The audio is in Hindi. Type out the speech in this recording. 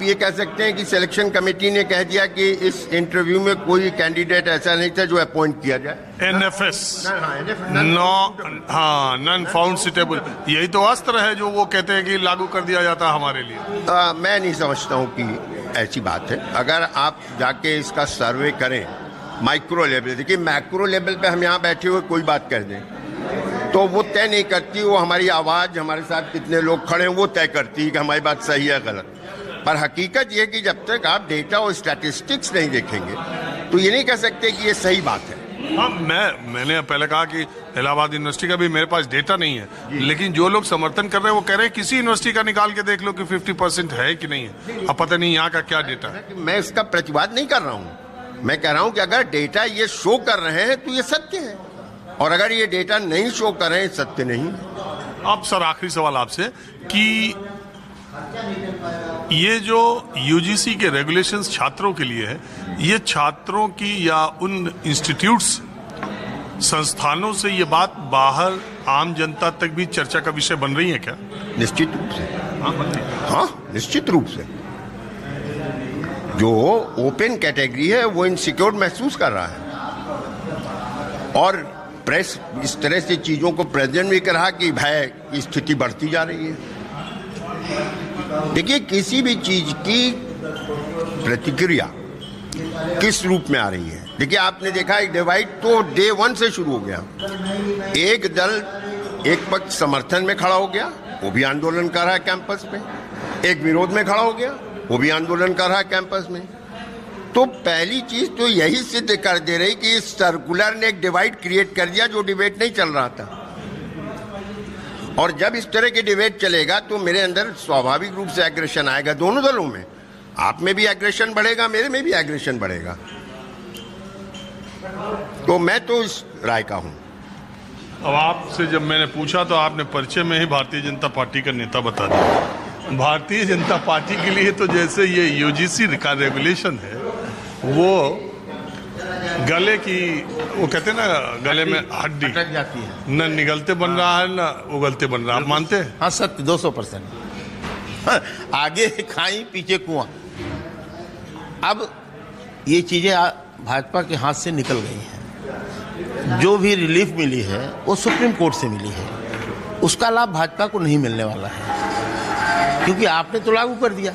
ये कह सकते हैं कि सिलेक्शन कमेटी ने कह दिया कि इस इंटरव्यू में कोई कैंडिडेट ऐसा नहीं था जो अपॉइंट किया जाए। NFS, नॉन फाउंड सुटेबल, यही तो अस्त्र है जो वो कहते हैं कि लागू कर दिया जाता है हमारे लिए। मैं नहीं समझता हूँ कि ऐसी बात है। अगर आप जाके इसका सर्वे करें माइक्रो लेवल, देखिए मैक्रो लेवल पे हम यहाँ बैठे हुए कोई बात कर दें तो वो तय नहीं करती, वो हमारी आवाज़, हमारे साथ कितने लोग खड़े हैं वो तय करती है कि हमारी बात सही है गलत। पर हकीकत ये कि जब तक आप डेटा और स्टैटिस्टिक्स नहीं देखेंगे तो ये नहीं कह सकते कि ये सही बात है। हाँ, मैंने पहले कहा कि इलाहाबाद यूनिवर्सिटी का भी मेरे पास डेटा नहीं है, लेकिन जो लोग समर्थन कर रहे हैं वो कह रहे हैं किसी यूनिवर्सिटी का निकाल के देख लो कि 50% है कि नहीं है। अब पता नहीं यहाँ का क्या डेटा है। मैं इसका प्रतिवाद नहीं कर रहा हूँ, मैं कह रहा हूँ कि अगर डेटा ये शो कर रहे हैं तो ये सत्य है, और अगर ये डेटा नहीं शो कर रहे हैं सत्य नहीं है। अब सर आखिरी सवाल आपसे कि ये जो यूजीसी के रेगुलेशंस छात्रों के लिए है, ये छात्रों की या उन इंस्टीट्यूट्स संस्थानों से ये बात बाहर आम जनता तक भी चर्चा का विषय बन रही है क्या? निश्चित रूप से। हाँ, निश्चित रूप से। जो ओपन कैटेगरी है वो इनसिक्योर महसूस कर रहा है, और प्रेस इस तरह से चीजों को प्रेजेंट भी कर रहा कि भय की स्थिति बढ़ती जा रही है। देखिए, किसी भी चीज की प्रतिक्रिया किस रूप में आ रही है। देखिए, आपने देखा एक डिवाइड तो डे 1 से शुरू हो गया। एक दल एक पक्ष समर्थन में खड़ा हो गया, वो भी आंदोलन कर रहा है कैंपस में। एक विरोध में खड़ा हो गया, वो भी आंदोलन कर रहा है कैंपस में। तो पहली चीज तो यही सिद्ध कर दे रही कि इस सर्कुलर ने एक डिवाइड क्रिएट कर दिया जो डिबेट नहीं चल रहा था। और जब इस तरह के डिबेट चलेगा तो मेरे अंदर स्वाभाविक रूप से एग्रेशन आएगा, दोनों दलों में। आप में भी एग्रेशन बढ़ेगा, मेरे में भी एग्रेशन बढ़ेगा। तो मैं तो इस राय का हूं। अब आपसे जब मैंने पूछा तो आपने परिचय में ही भारतीय जनता पार्टी का नेता बता दिया। भारतीय जनता पार्टी के लिए तो जैसे ये यूजीसी का रेगुलेशन है वो गले की, वो कहते हैं ना, गले में हड्डी अटक जाती है, न निगलते बन रहा है न उगलते बन रहा है। आप मानते हैं? हाँ, सत्य 200%। आगे खाई पीछे कुआं। अब ये चीजें भाजपा के हाथ से निकल गई हैं। जो भी रिलीफ मिली है वो सुप्रीम कोर्ट से मिली है, उसका लाभ भाजपा को नहीं मिलने वाला है, क्योंकि आपने तो लागू कर दिया।